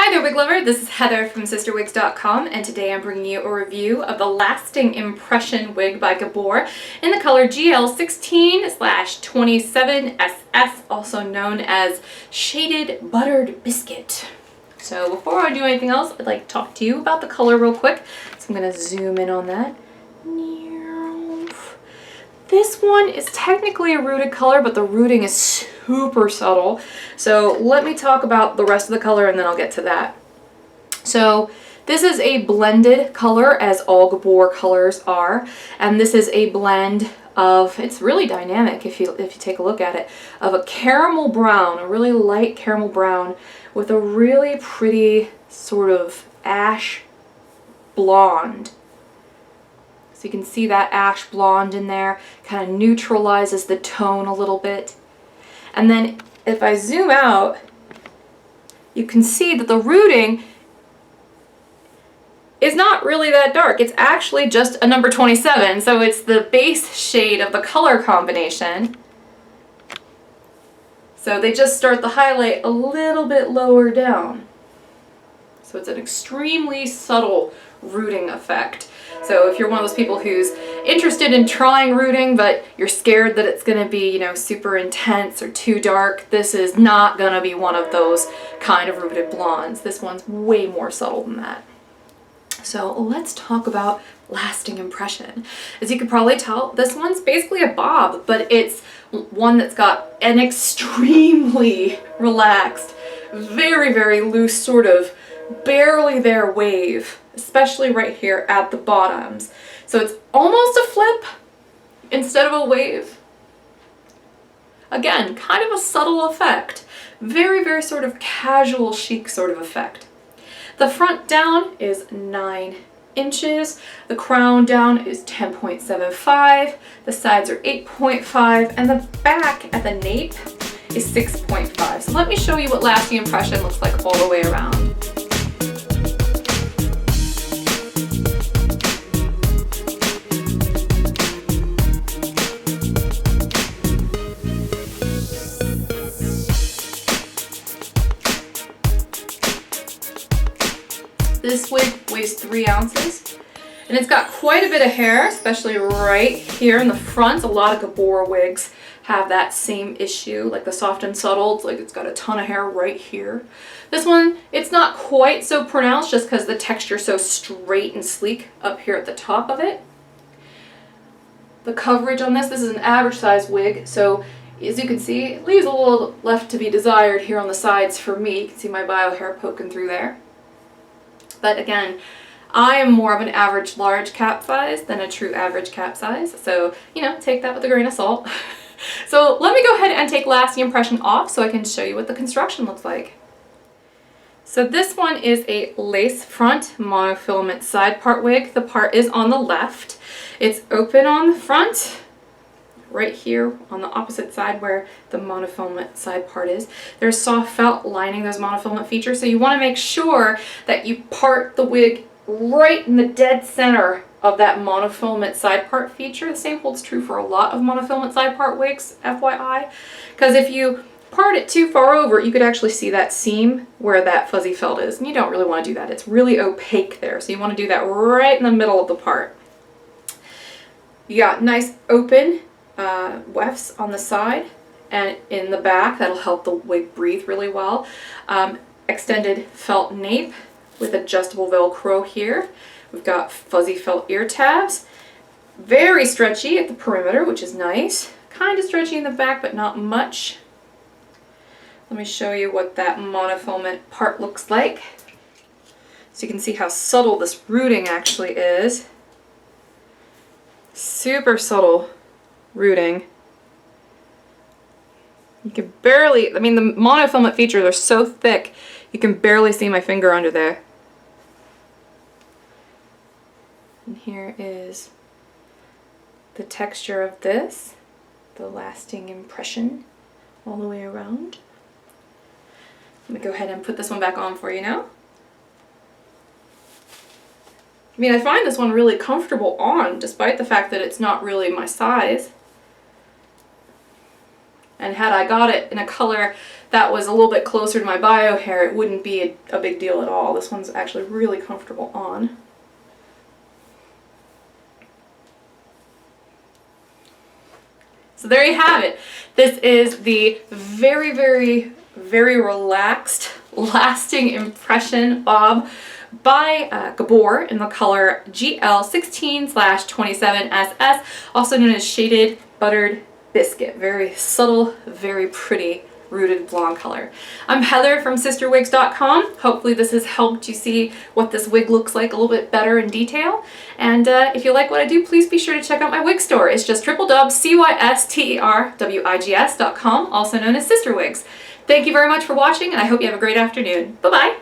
Hi there, wig lover. This is Heather from CysterWigs.com, and today I'm bringing you a review of the Lasting Impression wig by Gabor in the color GL16/27SS, also known as Shaded Buttered Biscuit. So before I do anything else, I'd like to talk to you about the color real quick. So I'm going to zoom in on that. This one is technically a rooted color, but the rooting is super subtle. So let me talk about the rest of the color and then I'll get to that. So this is a blended color, as all Gabor colors are, and this is a blend of, it's really dynamic if you take a look at it, of a caramel brown, a really light caramel brown with a really pretty sort of ash blonde. So you can see that ash blonde in there, kind of neutralizes the tone a little bit. And then if I zoom out, you can see that the rooting is not really that dark. It's actually just a number 27, so it's the base shade of the color combination. So they just start the highlight a little bit lower down. So it's an extremely subtle rooting effect. So if you're one of those people who's interested in trying rooting, but you're scared that it's gonna be, super intense or too dark, this is not gonna be one of those kind of rooted blondes. This one's way more subtle than that. So let's talk about lasting impression. As you can probably tell, this one's basically a bob, but it's one that's got an extremely relaxed, very, very loose, sort of barely there wave, especially right here at the bottoms. So it's almost a flip instead of a wave. Again, kind of a subtle effect. Very, very sort of casual chic sort of effect. The front down is 9 inches. The crown down is 10.75. The sides are 8.5. And the back at the nape is 6.5. So let me show you what lasting impression looks like all the way around. This wig weighs 3 ounces, and it's got quite a bit of hair, especially right here in the front. A lot of Gabor wigs have that same issue, like the soft and subtle. It's got a ton of hair right here. This one, it's not quite so pronounced just because the texture's so straight and sleek up here at the top of it. The coverage on this is an average size wig, so as you can see, it leaves a little left to be desired here on the sides for me. You can see my bio hair poking through there. But again, I am more of an average large cap size than a true average cap size. So, take that with a grain of salt. So let me go ahead and take lasting impression off so I can show you what the construction looks like. So this one is a lace front monofilament side part wig. The part is on the left. It's open on the front, right here on the opposite side where the monofilament side part is. There's soft felt lining those monofilament features, so you want to make sure that you part the wig right in the dead center of that monofilament side part feature. The same holds true for a lot of monofilament side part wigs, FYI, because if you part it too far over, you could actually see that seam where that fuzzy felt is, and you don't really want to do that. It's really opaque there, so you want to do that right in the middle of the part. You got nice open wefts on the side and in the back. That'll help the wig breathe really well. Extended felt nape with adjustable Velcro here. We've got fuzzy felt ear tabs. Very stretchy at the perimeter, which is nice. Kind of stretchy in the back, but not much. Let me show you what that monofilament part looks like. So you can see how subtle this rooting actually is. Super subtle rooting. You can barely, the monofilament features are so thick, you can barely see my finger under there. And here is the texture of this, the lasting impression all the way around. Let me go ahead and put this one back on for you now. I find this one really comfortable on, despite the fact that it's not really my size. And had I got it in a color that was a little bit closer to my bio hair, it wouldn't be a big deal at all. This one's actually really comfortable on. So there you have it. This is the very, very, very relaxed, lasting impression bob by Gabor in the color GL16/27SS, also known as Shaded Buttered Biscuit. Very subtle, very pretty rooted blonde color. I'm Heather from CysterWigs.com. Hopefully this has helped you see what this wig looks like a little bit better in detail. And if you like what I do, please be sure to check out my wig store. It's just www.cysterwigs.com, also known as CysterWigs. Thank you very much for watching, and I hope you have a great afternoon. Bye-bye.